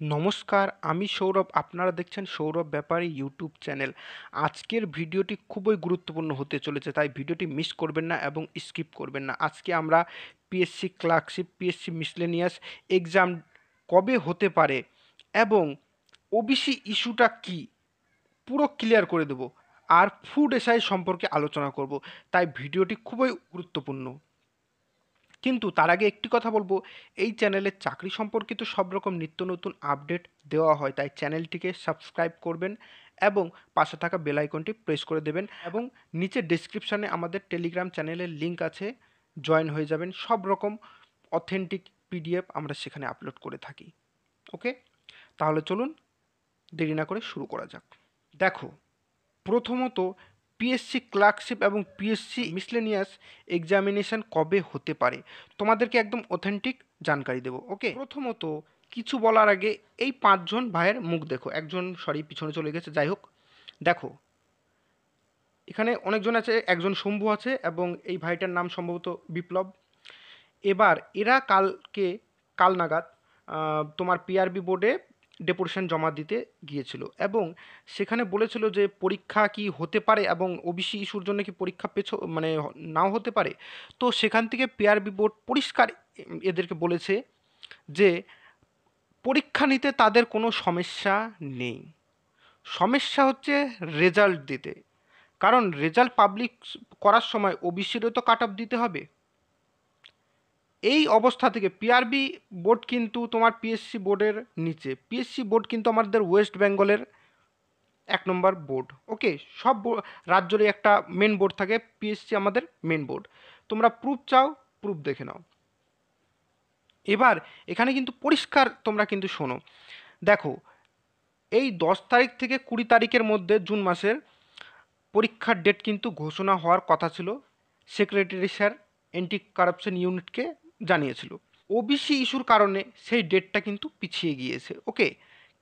নমস্কার, আমি সৌরভ। আপনারা দেখছেন সৌরভ ব্যাপারী ইউটিউব চ্যানেল। আজকের ভিডিওটি খুবই গুরুত্বপূর্ণ হতে চলেছে, তাই ভিডিওটি মিস করবেন না এবং স্কিপ করবেন না। আজকে আমরা PSC clerkship, PSC miscellaneous exam কবে হতে পারে এবং ওবিসি ইস্যুটা কি পুরো ক্লিয়ার করে দেব, আর ফুড এসআই সম্পর্কে আলোচনা করব। তাই ভিডিওটি খুবই গুরুত্বপূর্ণ। কিন্তু তার আগে একটি কথা বলবো, এই চ্যানেলে চাকরি সম্পর্কিত সব রকম নিত্য নতুন আপডেট দেওয়া হয়, তাই চ্যানেলটিকে সাবস্ক্রাইব করবেন এবং পাশে থাকা বেল আইকনটি প্রেস করে দেবেন এবং নিচে ডেসক্রিপশানে আমাদের টেলিগ্রাম চ্যানেলের লিঙ্ক আছে, জয়েন হয়ে যাবেন। সব রকম অথেন্টিক পিডিএফ আমরা সেখানে আপলোড করে থাকি। ওকে, তাহলে চলুন দেরি না করে শুরু করা যাক। দেখো, প্রথমত পিএসসি ক্লার্কশিপ এবং পিএসসি মিসলেনিয়াস এক্সামিনেশন কবে হতে পারে তোমাদেরকে একদম অথেন্টিক জানকারি দেবো। ওকে, প্রথমত কিছু বলার আগে এই পাঁচজন ভাইয়ের মুখ দেখো। একজন পিছনে চলে গেছে, যাই হোক। দেখো, এখানে অনেকজন আছে, একজন শম্ভু আছে এবং এই ভাইটার নাম সম্ভবত বিপ্লব। এবার এরা কাল নাগাদ তোমার পিআরবি বোর্ডে ডেপুটেশন জমা দিতে গিয়েছিল এবং সেখানে বলেছিল যে পরীক্ষা কি হতে পারে এবং ওবিসি ইস্যুর জন্য কি পরীক্ষা মানে নাও হতে পারে। তো সেখান থেকে পিআরবি বোর্ড পরিষ্কার এদেরকে বলেছে যে পরীক্ষা নিতে তাদের কোনো সমস্যা নেই। সমস্যা হচ্ছে রেজাল্ট দিতে, কারণ রেজাল্ট পাবলিক করার সময় ওবিসিরও তো কাট অফ দিতে হবে। এই অবস্থা থেকে পিআরবি বোর্ড কিন্তু তোমার পিএসসি বোর্ডের নিচে। পিএসসি বোর্ড কিন্তু আমাদের ওয়েস্ট বেঙ্গলের 1 নম্বর বোর্ড। ওকে, সব রাজ্যেরই একটা মেন বোর্ড থাকে, পিএসসি আমাদের মেন বোর্ড। তোমরা প্রুফ চাও, প্রুফ দেখে নাও। এবার এখানে কিন্তু পরিষ্কার তোমরা কিন্তু শোনো। দেখো, এই 10 তারিখ থেকে 20 তারিখের মধ্যে জুন মাসের পরীক্ষার ডেট কিন্তু ঘোষণা হওয়ার কথা ছিল। সেক্রেটারি স্যার অ্যান্টি কারাপশন ইউনিটকে জানিয়েছিল। ওবিসি ইস্যুর কারণে সেই ডেটটা কিন্তু পিছিয়ে গিয়েছে। ওকে,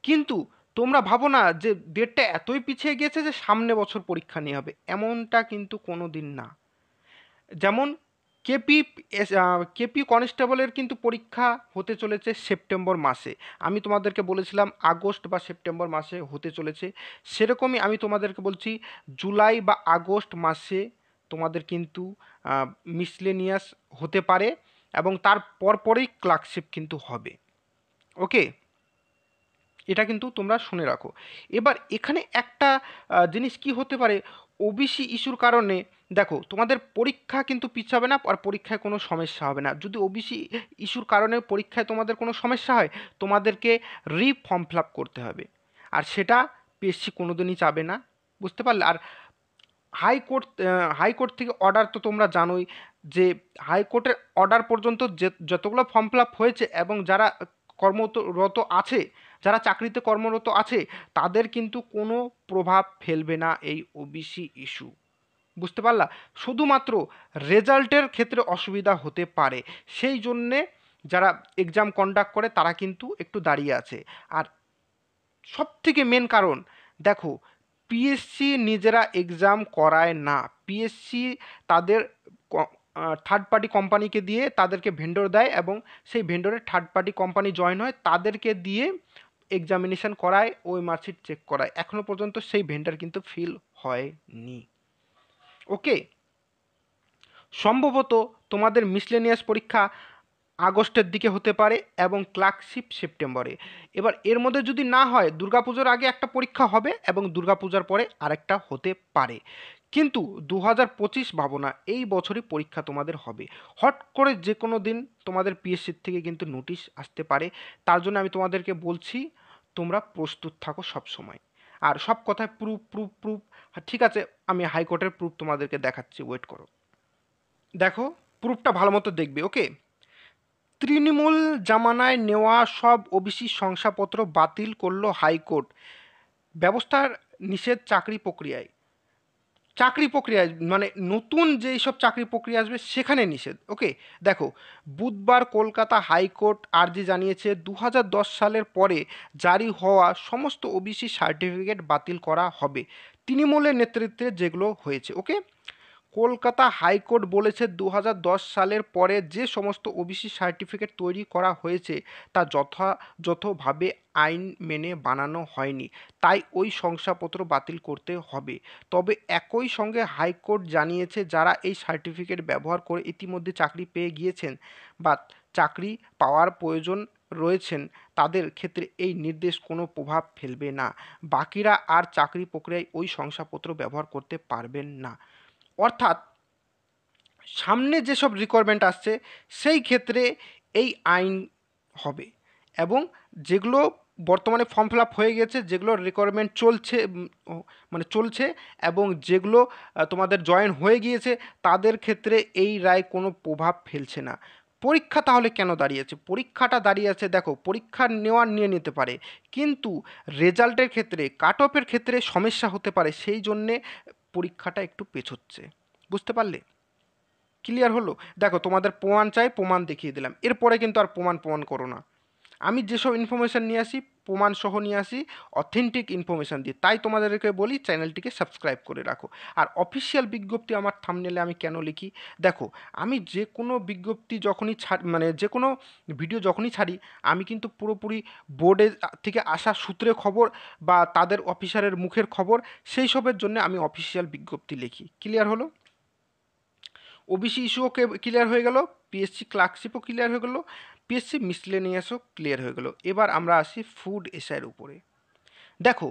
কিন্তু তোমরা ভাবো না যে ডেটটা এতই পিছিয়ে গিয়েছে যে সামনে বছর পরীক্ষা নিয়ে হবে, এমনটা কিন্তু কোনো দিন না। যেমন কেপি কেপি কনস্টেবলের কিন্তু পরীক্ষা হতে চলেছে সেপ্টেম্বর মাসে। আমি তোমাদেরকে বলেছিলাম আগস্ট বা সেপ্টেম্বর মাসে হতে চলেছে, সেরকমই আমি তোমাদেরকে বলছি জুলাই বা আগস্ট মাসে তোমাদের কিন্তু মিসলেনিয়াস হতে পারে এবং তার পরপরেই ক্লার্কশিপ কিন্তু হবে। ওকে, এটা কিন্তু তোমরা শুনে রাখো। এবার এখানে একটা জিনিস কি হতে পারে, ওবিসি ইস্যুর কারণে দেখো তোমাদের পরীক্ষা কিন্তু পিছাবে না আর পরীক্ষায় কোনো সমস্যা হবে না। যদি ওবিসি ইস্যুর কারণে পরীক্ষায় তোমাদের কোনো সমস্যা হয়, তোমাদেরকে ফর্ম ফিল আপ করতে হবে, আর সেটা পিএসসি কোনোদিনই চাবে না। বুঝতে পারলে? আর হাইকোর্ট থেকে অর্ডার তো তোমরা জানোই যে হাইকোর্টের অর্ডার পর্যন্ত যে যতগুলো ফর্ম ফিল আপ হয়েছে এবং যারা কর্মরত আছে, যারা চাকরিতে কর্মরত আছে, তাদের কিন্তু কোনো প্রভাব ফেলবে না এই ওবিসি ইস্যু। বুঝতে পারলা? শুধুমাত্র রেজাল্টের ক্ষেত্রে অসুবিধা হতে পারে, সেই জন্যে যারা এক্সাম কন্ডাক্ট করে তারা কিন্তু একটু দাঁড়িয়ে আছে। আর সবথেকে মেন কারণ, দেখো, পিএসসি নিজেরা এক্সাম করায় না। পিএসসি তাদের থার্ড পার্টি কোম্পানিকে দিয়ে তাদেরকে ভেন্ডর দেয় এবং সেই ভেন্ডরের থার্ড পার্টি কোম্পানি জয়েন হয়, তাদেরকে দিয়ে এক্সামিনেশন করায়, ওই মার্কশিট চেক করায়। এখনও পর্যন্ত সেই ভেন্ডর কিন্তু ফিল হয়নি। ওকে, সম্ভবত তোমাদের মিসলেনিয়াস পরীক্ষা আগস্টের দিকে হতে পারে এবং ক্লার্কশিপ সেপ্টেম্বরে। এবার এর মধ্যে যদি না হয়, দুর্গাপুজোর আগে একটা পরীক্ষা হবে এবং দুর্গাপূজার পরে আরেকটা হতে পারে। কিন্তু 2025 ভাবো না, এই বছরই পরীক্ষা তোমাদের হবে। হট করে যে কোনো দিন তোমাদের পিএসসির থেকে কিন্তু নোটিশ আসতে পারে। তার জন্য আমি তোমাদেরকে বলছি, তোমরা প্রস্তুত থাকো সব সময়। আর সব কথায় প্রুফ প্রুফ প্রুফ। ঠিক আছে, আমি হাইকোর্টের প্রুফ তোমাদেরকে দেখাচ্ছি, ওয়েট করো। দেখো, প্রুফটা ভালো মতো দেখবে। ওকে, তৃণমূল জামানায় নেওয়া সব ওবিসি শংসাপত্র বাতিল করলো হাইকোর্ট। ব্যবস্থার নিষেধ চাকরি প্রক্রিয়ায় মানে নতুন যেই সব চাকরি প্রক্রিয়া আসবে সেখানে নিষেধ। ওকে, দেখো, বুধবার কলকাতা হাইকোর্ট আর্জি জানিয়েছে 2010 সালের পরে জারি হওয়া সমস্ত ওবিসি সার্টিফিকেট বাতিল করা হবে, তৃণমূলের নেতৃত্বে যেগুলো হয়েছে। ওকে, কলকাতা হাইকোর্ট বলেছে 2010 সালের পরে যে সমস্ত ওবিসি সার্টিফিকেট তৈরি করা হয়েছে তা যথাযথভাবে আইন মেনে বানানো হয়নি, তাই ওই শংসাপত্র বাতিল করতে হবে। তবে একই সঙ্গে হাইকোর্ট জানিয়েছে যারা এই সার্টিফিকেট ব্যবহার করে ইতিমধ্যে চাকরি পেয়ে গিয়েছেন বা চাকরি পাওয়ার প্রয়োজন রয়েছেন তাদের ক্ষেত্রে এই নির্দেশ কোনো প্রভাব ফেলবে না। বাকিরা আর চাকরি প্রক্রিয়ায় ওই শংসাপত্র ব্যবহার করতে পারবেন না। অর্থাৎ সামনে যেসব রিকোয়ারমেন্ট আসছে সেই ক্ষেত্রে এই আইন হবে, এবং যেগুলো বর্তমানে ফর্ম ফিল আপ হয়ে গেছে, যেগুলো রিকোয়ারমেন্ট চলছে মানে চলছে, এবং যেগুলো তোমাদের জয়েন হয়ে গিয়েছে তাদের ক্ষেত্রে এই রায় কোনো প্রভাব ফেলছে না। পরীক্ষা তাহলে কেন দাঁড়িয়েছে? পরীক্ষাটা দাঁড়িয়েছে, দেখো পরীক্ষা নিয়ে নিতে পারে, কিন্তু রেজাল্টের ক্ষেত্রে কাট অফের ক্ষেত্রে সমস্যা হতে পারে, সেই জন্যে পরীক্ষাটা একটু পেছোচ্ছে। বুঝতে পারলে? ক্লিয়ার হলো? দেখো তোমাদের প্রমাণ চাই, প্রমাণ দেখিয়ে দিলাম, এরপরে কিন্তু আর প্রমাণ করো না। আমি যেসব ইনফরমেশান নিয়ে আসি প্রমাণ সহ নিয়ে আসি, অথেন্টিক ইনফরমেশান দিই, তাই তোমাদেরকে বলি চ্যানেলটিকে সাবস্ক্রাইব করে রাখো। আর অফিসিয়াল বিজ্ঞপ্তি আমার থাম্বনেলে আমি কেন লিখি? দেখো আমি যে কোনো বিজ্ঞপ্তি যখনই মানে যে কোনো ভিডিও যখনই ছাড়ি, আমি কিন্তু পুরোপুরি বোর্ডে থেকে আসা সূত্রে খবর বা তাদের অফিসারের মুখের খবর, সেই সবের জন্য আমি অফিসিয়াল বিজ্ঞপ্তি লিখি। ক্লিয়ার হলো? ওবিসি ইস্যুও ক্লিয়ার হয়ে গেল, পিএসসি ক্লার্কশিপও ক্লিয়ার হয়ে গেল, পিএসসি মিসলেনিয়াসও ক্লিয়ার হয়ে গেল। এবার আমরা আসি ফুড এসআইয়ের উপরে। দেখো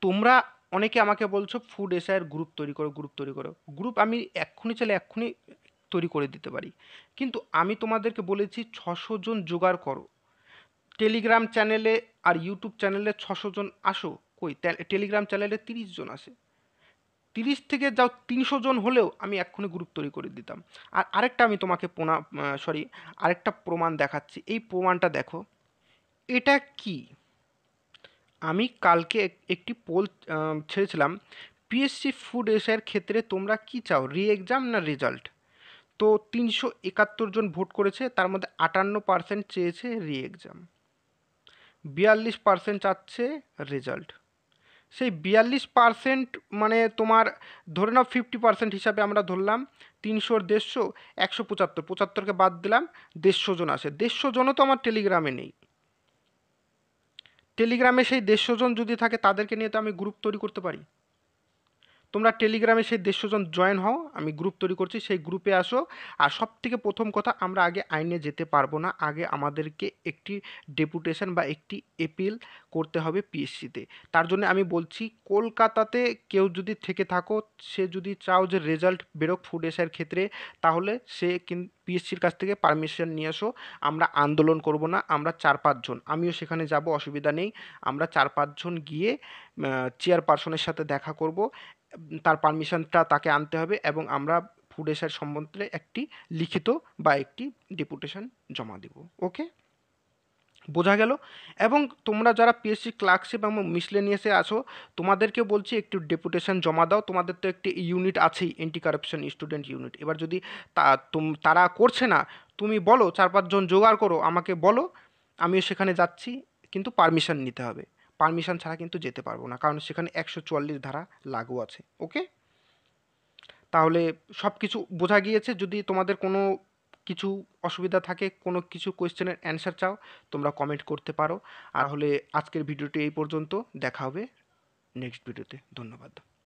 তোমরা অনেকে আমাকে বলছো ফুড এসআইয়ের গ্রুপ তৈরি করো, গ্রুপ তৈরি করো। গ্রুপ আমি এক্ষুনি চাইলে এক্ষুনি তৈরি করে দিতে পারি, কিন্তু আমি তোমাদেরকে বলেছি 600 জন জোগাড় করো। টেলিগ্রাম চ্যানেলে আর ইউটিউব চ্যানেলে 600 জন আসো, কই টেলিগ্রাম চ্যানেলে 30 জন আসে। 30 থেকে যাও 300 জন হলেও আমি এক্ষুনি গ্রুপ তৈরি করে দিতাম। আর আরেকটা আমি তোমাকে আরেকটা প্রমাণ দেখাচ্ছি, এই প্রমাণটা দেখো। এটা কি? আমি কালকে একটি পোল ছেড়েছিলাম, পিএসসি ফুড এসআইয়ের ক্ষেত্রে তোমরা কি চাও, রি এক্সাম না রেজাল্ট? তো 371 জন ভোট করেছে, তার মধ্যে 58% চেয়েছে রি এক্সাম, 42% চাচ্ছে রেজাল্ট। সেই 42% মানে তোমার ধরে নাও 50% হিসাবে আমরা ধরলাম, 300 150, 175, 75কে বাদ দিলাম, 150 জন আসে। 150 জনও তো আমার টেলিগ্রামে নেই। টেলিগ্রামে সেই 150 জন যদি থাকে তাদেরকে নিয়ে তো আমি গ্রুপ তৈরি করতে পারি। তোমরা টেলিগ্রামে সেই 150 জন জয়েন হও, আমি গ্রুপ তৈরি করছি, সেই গ্রুপে আসো। আর সব থেকে প্রথম কথা, আমরা আগে আইনে যেতে পারবো না, আগে আমাদেরকে একটি ডেপুটেশন বা একটি এপিল করতে হবে পিএসসিতে। তার জন্য আমি বলছি কলকাতাতে কেউ যদি থেকে থাকো, সে যদি চাও যে রেজাল্ট বেরোক ফুড এসআইয়ের ক্ষেত্রে, তাহলে সে পিএসসির কাছ থেকে পারমিশন নিয়ে আসো। আমরা আন্দোলন করব না, আমরা 4-5 জন, আমিও সেখানে যাব, অসুবিধা নেই। আমরা 4-5 জন গিয়ে চেয়ারপারসনের সাথে দেখা করব, তার পারমিশনটা তাকে আনতে হবে, এবং আমরা ফুড এসআইয়ের সম্বন্ধে একটি লিখিত বা একটি ডেপুটেশন জমা দেব। ওকে, বোঝা গেল? এবং তোমরা যারা পিএসসি ক্লার্কশিপ এবং মিসলেনিয়াসে আছো, তোমাদেরকে বলছি একটু ডেপুটেশন জমা দাও। তোমাদের তো একটি ইউনিট আছেই, এন্টি কারাপশন স্টুডেন্ট ইউনিট। এবার যদি তারা করছে না, তুমি বলো 4-5 জন জোগাড় করো, আমাকে বলো, আমিও সেখানে যাচ্ছি, কিন্তু পারমিশন নিতে হবে। পারমিশন ছাড়া কিন্তু যেতে পারবো না, কারণ সেখানে 144 ধারা লাগু আছে। ওকে, তাহলে সব কিছু বোঝা গিয়েছে। যদি তোমাদের কোনো কিছু অসুবিধা থাকে, কোনো কিছু কোয়েশ্চেনের অ্যান্সার চাও, তোমরা কমেন্ট করতে পারো। আর হলে আজকের ভিডিওটি এই পর্যন্ত, দেখা হবে নেক্সট ভিডিওতে। ধন্যবাদ।